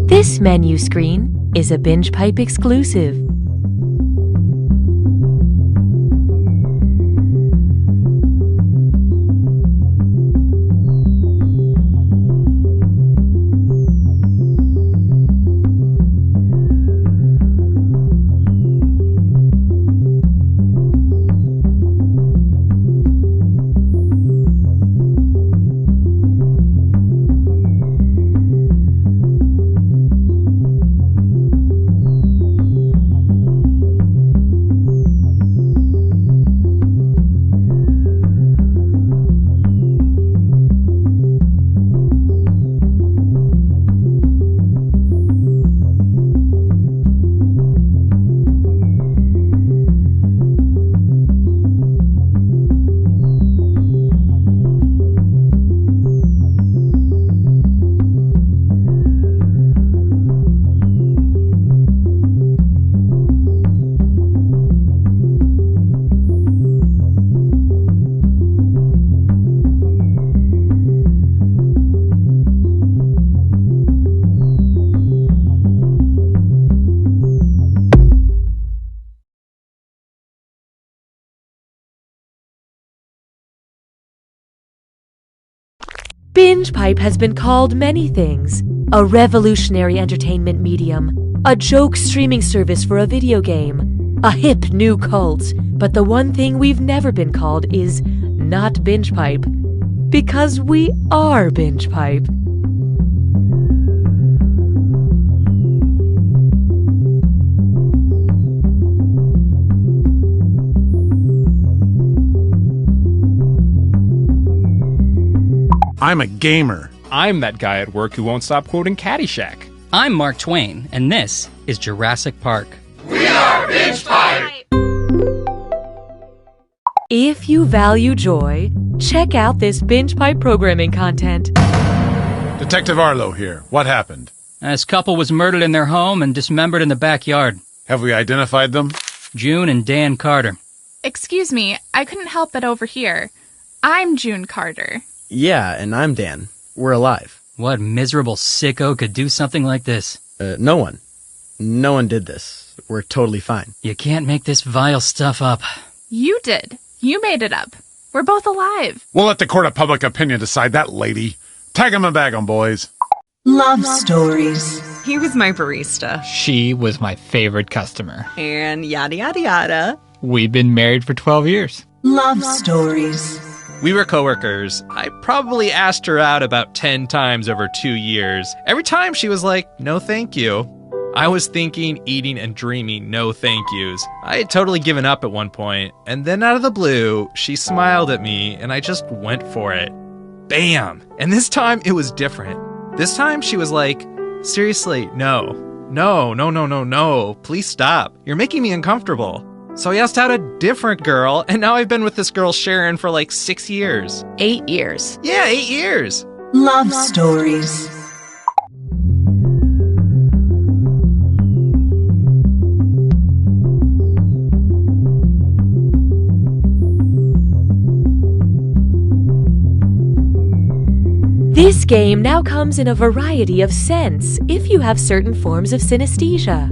This menu screen is a Binge Pipe exclusive. Binge Pipe has been called many things. A revolutionary entertainment medium, a joke streaming service for a video game, a hip new cult. But the one thing we've never been called is not Binge Pipe. Because we are Binge Pipe. I'm a gamer. I'm that guy at work who won't stop quoting Caddyshack. I'm Mark Twain, and this is Jurassic Park. We are Binge Pipe! If you value joy, check out this Binge Pipe programming content. Detective Arlo here. What happened? This couple was murdered in their home and dismembered in the backyard. Have we identified them? June and Dan Carter. Excuse me, I couldn't help but overhear. I'm June Carter. Yeah, and I'm Dan. We're alive. What miserable sicko could do something like this? No one. No one did this. We're totally fine. You can't make this vile stuff up. You did. You made it up. We're both alive. We'll let the court of public opinion decide that, lady. Tag 'em and bag 'em, boys. Love stories. He was my barista. She was my favorite customer. And yada yada yada. We've been married for 12 years. Love stories. We were coworkers. I probably asked her out about 10 times over 2 years. Every time she was like, no thank you. I was thinking, eating, and dreaming no thank yous. I had totally given up at one point, and then out of the blue, she smiled at me, and I just went for it. Bam! And this time, it was different. This time, she was like, seriously, no. No. Please stop. You're making me uncomfortable. So I asked out a different girl, and now I've been with this girl, Sharon, for like 6 years. 8 years. Yeah, 8 years. Love stories. This game now comes in a variety of scents if you have certain forms of synesthesia.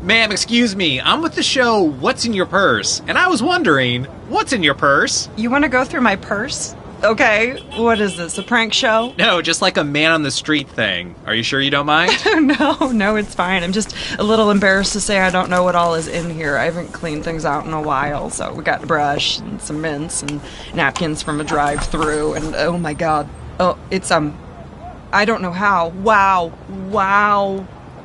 Ma'am, excuse me, I'm with the show What's in Your Purse, and I was wondering, what's in your purse? You want to go through my purse? Okay, what is this, a prank show? No, just like a man on the street thing. Are you sure you don't mind? No, it's fine. I'm just a little embarrassed to say I don't know what all is in here. I haven't cleaned things out in a while, so we got a brush and some mints and napkins from a drive-thru, and oh my god. Oh, it's, I don't know how. Wow.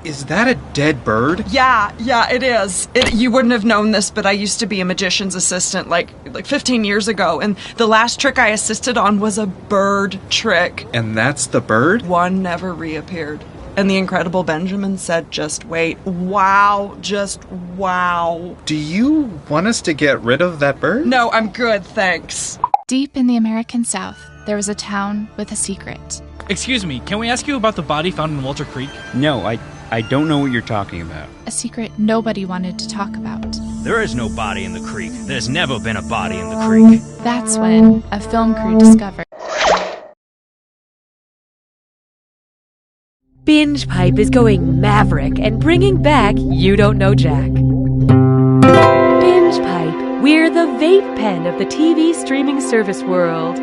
Is that a dead bird? Yeah, it is. You wouldn't have known this, but I used to be a magician's assistant like 15 years ago, and the last trick I assisted on was a bird trick. And that's the bird? One never reappeared. And the incredible Benjamin said, just wait. Wow, just wow. Do you want us to get rid of that bird? No, I'm good, thanks. Deep in the American South, there was a town with a secret. Excuse me, can we ask you about the body found in Walter Creek? No, I don't know what you're talking about. A secret nobody wanted to talk about. There is no body in the creek. There's never been a body in the creek. That's when a film crew discovered. Binge Pipe is going maverick and bringing back You Don't Know Jack. Binge Pipe, we're the vape pen of the TV streaming service world.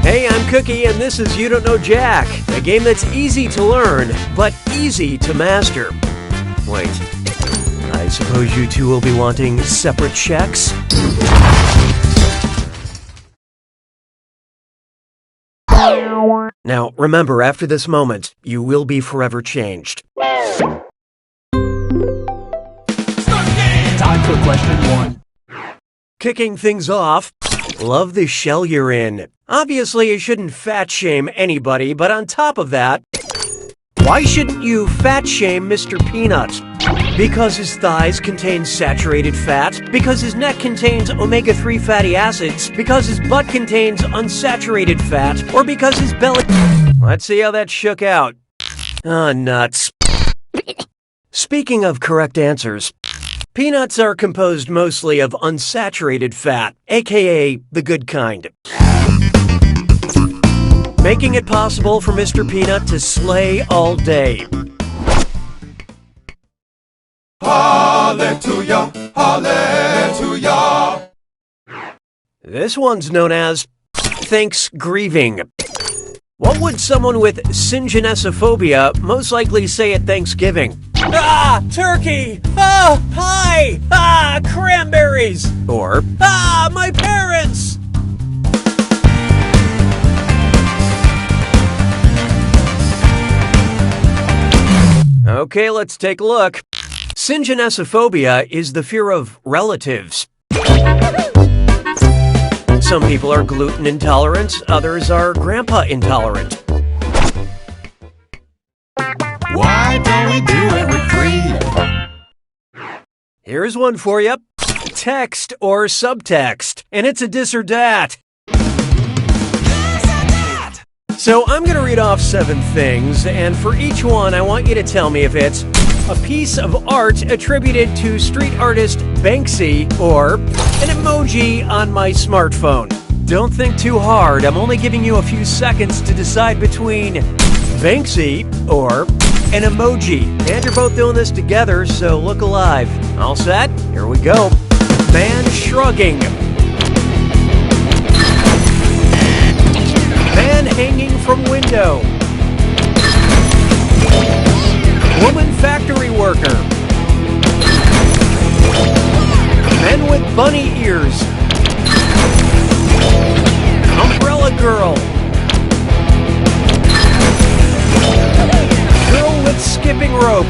Hey, I'm Cookie, and this is You Don't Know Jack, a game that's easy to learn, but easy to master. Wait, I suppose you two will be wanting separate checks? Now, remember, after this moment, you will be forever changed. Time for question 1. Kicking things off, love the shell you're in. Obviously, you shouldn't fat shame anybody, but on top of that, why shouldn't you fat shame Mr. Peanut? Because his thighs contain saturated fat? Because his neck contains omega-3 fatty acids? Because his butt contains unsaturated fat? Or because his belly... Let's see how that shook out. Ah, nuts. Speaking of correct answers, peanuts are composed mostly of unsaturated fat, aka the good kind. Making it possible for Mr. Peanut to slay all day. Hallelujah, hallelujah. This one's known as Thanksgrieving. What would someone with syngenesiphobia most likely say at Thanksgiving? Ah, turkey! Ah, pie! Ah, cranberries! Or, ah, my parents! Okay, let's take a look. Syngenesiphobia is the fear of relatives. Some people are gluten intolerant, others are grandpa intolerant. Why don't we do it with free? Here's one for you. Text or subtext. And it's a dis or dat. So I'm going to read off 7 things, and for each one I want you to tell me if it's a piece of art attributed to street artist Banksy or an emoji on my smartphone. Don't think too hard. I'm only giving you a few seconds to decide between Banksy or an emoji. And you're both doing this together, so look alive. All set? Here we go. Man shrugging. Man hanging from window. Woman factory worker. Men with bunny ears. Umbrella girl. Girl with skipping rope.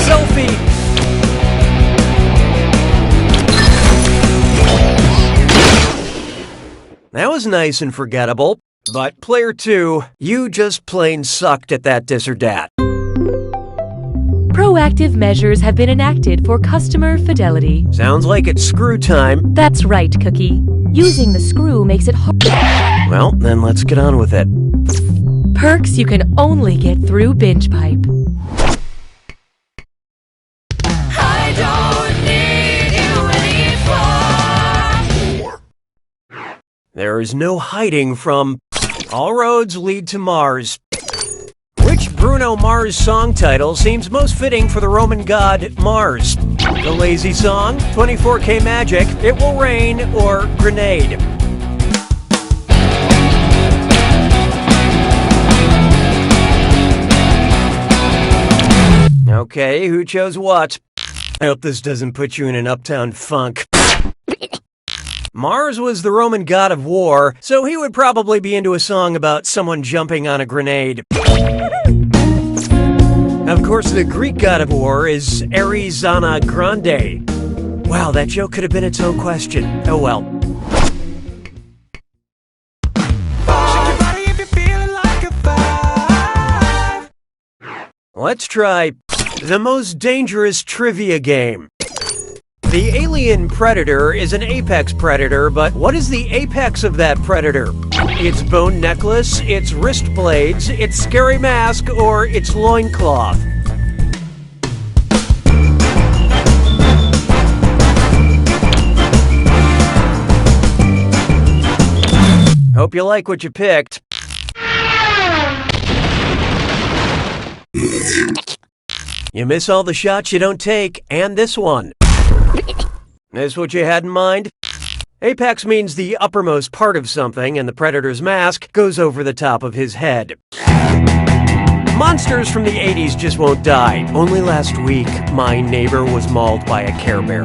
Selfie. That was nice and forgettable. But player 2, you just plain sucked at that dis or dat. Proactive measures have been enacted for customer fidelity. Sounds like it's screw time. That's right, Cookie. Using the screw makes it hard. Well, then let's get on with it. Perks you can only get through Binge Pipe. I don't need you anymore. There is no hiding from All Roads Lead to Mars. Which Bruno Mars song title seems most fitting for the Roman god Mars? The Lazy Song, 24K Magic, It Will Rain, or Grenade? Okay, who chose what? I hope this doesn't put you in an uptown funk. Mars was the Roman god of war, so he would probably be into a song about someone jumping on a grenade. Of course, the Greek god of war is Arizona Grande. Wow, that joke could have been its own question. Oh well. Let's try the most dangerous trivia game. The alien predator is an apex predator, but what is the apex of that predator? Its bone necklace, its wrist blades, its scary mask, or its loincloth? Hope you like what you picked. You miss all the shots you don't take, and this one. This what you had in mind? Apex means the uppermost part of something, and the predator's mask goes over the top of his head. Monsters from the 80s just won't die. Only last week, my neighbor was mauled by a Care Bear.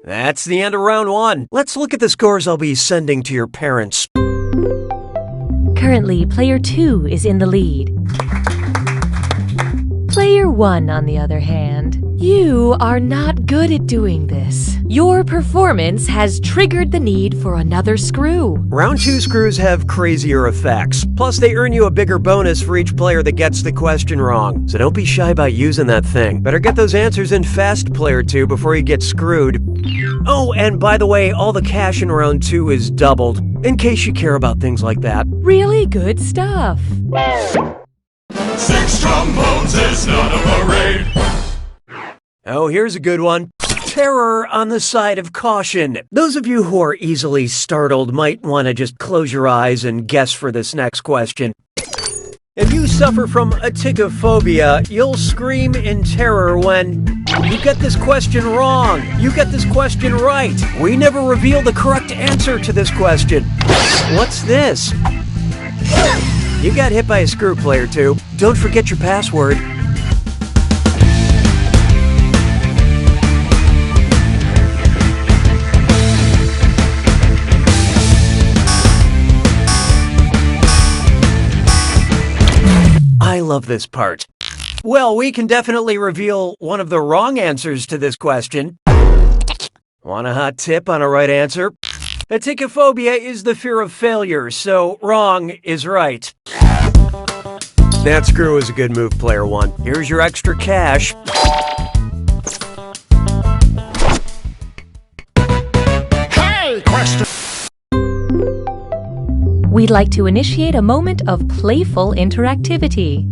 That's the end of round 1. Let's look at the scores I'll be sending to your parents. Currently, player 2 is in the lead. Player 1, on the other hand, you are not good at doing this. Your performance has triggered the need for another screw. Round 2 screws have crazier effects. Plus, they earn you a bigger bonus for each player that gets the question wrong. So don't be shy about using that thing. Better get those answers in fast, player 2, before you get screwed. Oh, and by the way, all the cash in round 2 is doubled, in case you care about things like that. Really good stuff. 6 trombones is not a parade. Oh, here's a good one. Terror on the side of caution. Those of you who are easily startled might want to just close your eyes and guess for this next question. If you suffer from aticophobia, you'll scream in terror when you get this question wrong. You get this question right. We never reveal the correct answer to this question. What's this? You got hit by a screw, player 2. Don't forget your password. I love this part. Well, we can definitely reveal one of the wrong answers to this question. Want a hot tip on a right answer? Aticophobia is the fear of failure, so wrong is right. That screw is a good move, player 1. Here's your extra cash. Hey, question! We'd like to initiate a moment of playful interactivity.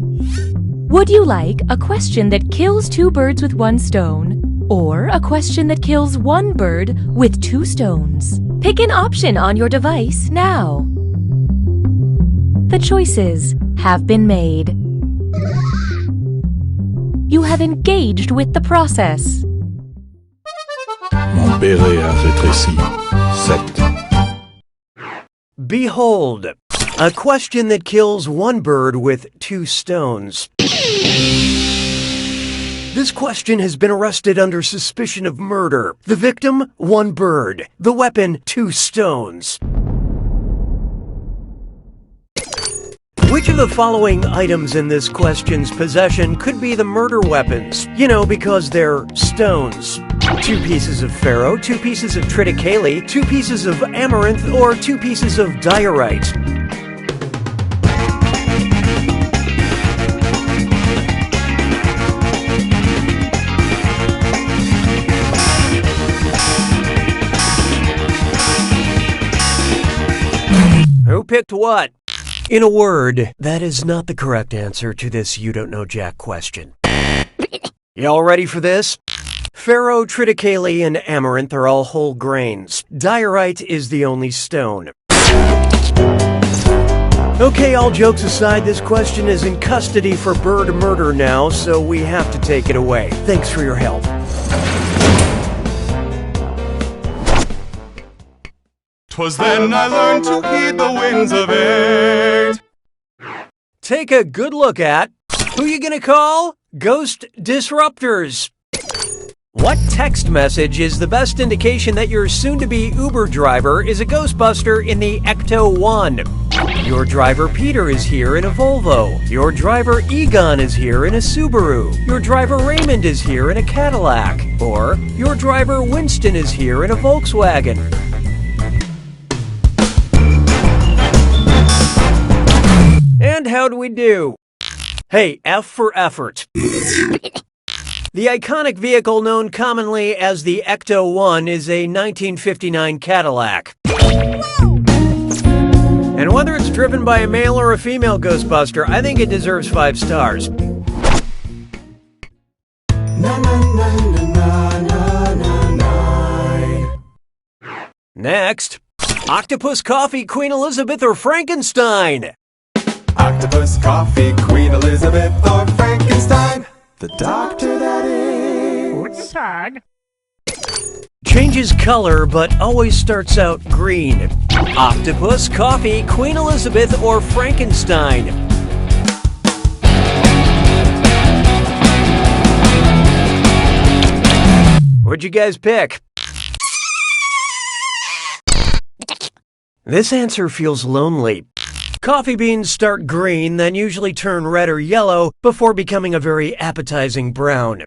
Would you like a question that kills 2 birds with 1 stone, or a question that kills 1 bird with 2 stones? Pick an option on your device now. The choices have been made. You have engaged with the process. Mon béret a rétréci. 7. Behold, a question that kills 1 bird with 2 stones. This question has been arrested under suspicion of murder. The victim, 1 bird. The weapon, 2 stones. Which of the following items in this question's possession could be the murder weapons? You know, because they're stones. 2 pieces of ferro, 2 pieces of triticale, 2 pieces of amaranth, or 2 pieces of diorite. Who picked what? In a word, that is not the correct answer to this You Don't Know Jack question. Y'all ready for this? Ferro, triticale, and amaranth are all whole grains. Diorite is the only stone. Okay, all jokes aside, this question is in custody for bird murder now, so we have to take it away. Thanks for your help. "'Twas then I learned to heed the winds of 8. Take a good look at who you gonna call? Ghost disruptors. What text message is the best indication that your soon-to-be Uber driver is a Ghostbuster in the Ecto 1? Your driver Peter is here in a Volvo. Your driver Egon is here in a Subaru. Your driver Raymond is here in a Cadillac. Or your driver Winston is here in a Volkswagen. And how do we do? Hey, F for effort. The iconic vehicle known commonly as the Ecto-1 is a 1959 Cadillac. And whether it's driven by a male or a female Ghostbuster, I think it deserves 5 stars. Next, Octopus Coffee, Queen Elizabeth, or Frankenstein? Octopus, coffee, Queen Elizabeth, or Frankenstein. The doctor, that is. Changes color, but always starts out green. Octopus, coffee, Queen Elizabeth, or Frankenstein? What'd you guys pick? This answer feels lonely. Coffee beans start green, then usually turn red or yellow before becoming a very appetizing brown.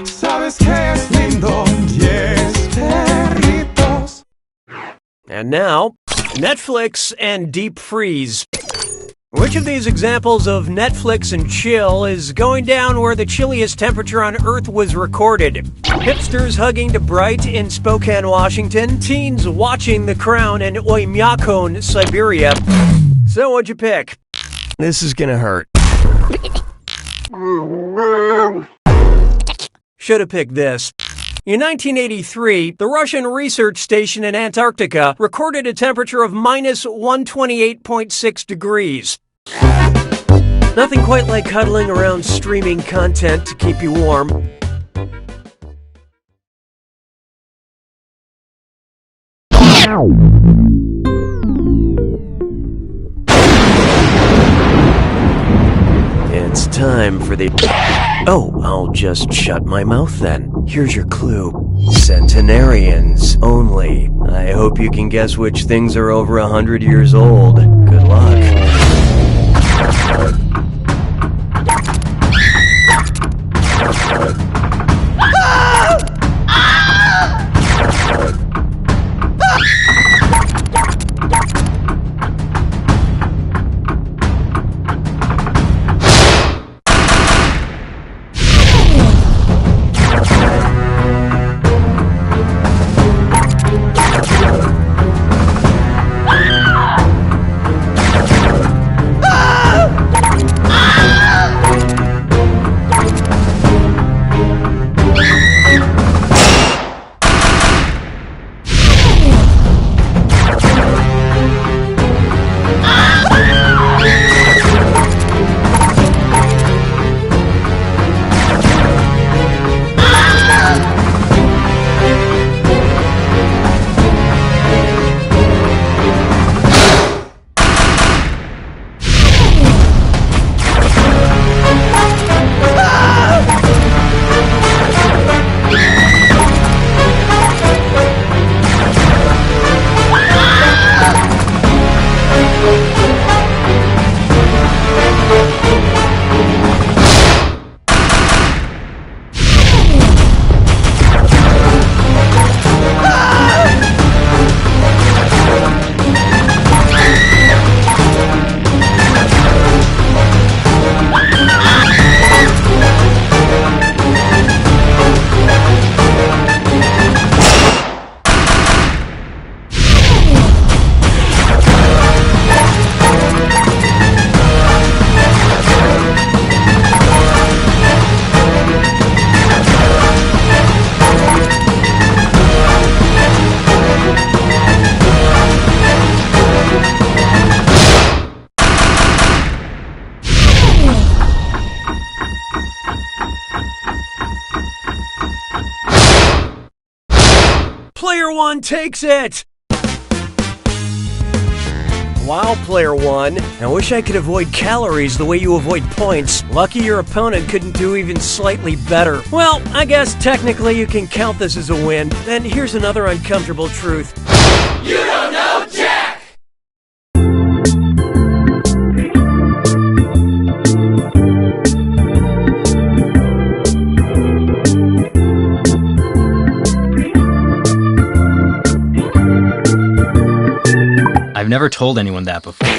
Sabes que es lindo, yes, perritos. And now, Netflix and deep freeze. Which of these examples of Netflix and chill is going down where the chilliest temperature on Earth was recorded? Hipsters hugging to Bright in Spokane, Washington. Teens watching The Crown in Oymyakon, Siberia. So what'd you pick? This is gonna hurt. Should've picked this. In 1983, the Russian research station in Antarctica recorded a temperature of minus 128.6 degrees. Nothing quite like cuddling around streaming content to keep you warm. It's time for the... Oh, I'll just shut my mouth then. Here's your clue. Centenarians only. I hope you can guess which things are over 100 years old. Good luck. Player one takes it! Wow, Player One. I wish I could avoid calories the way you avoid points. Lucky your opponent couldn't do even slightly better. Well, I guess technically you can count this as a win. Then here's another uncomfortable truth. You don't know Jack! I've never told anyone that before.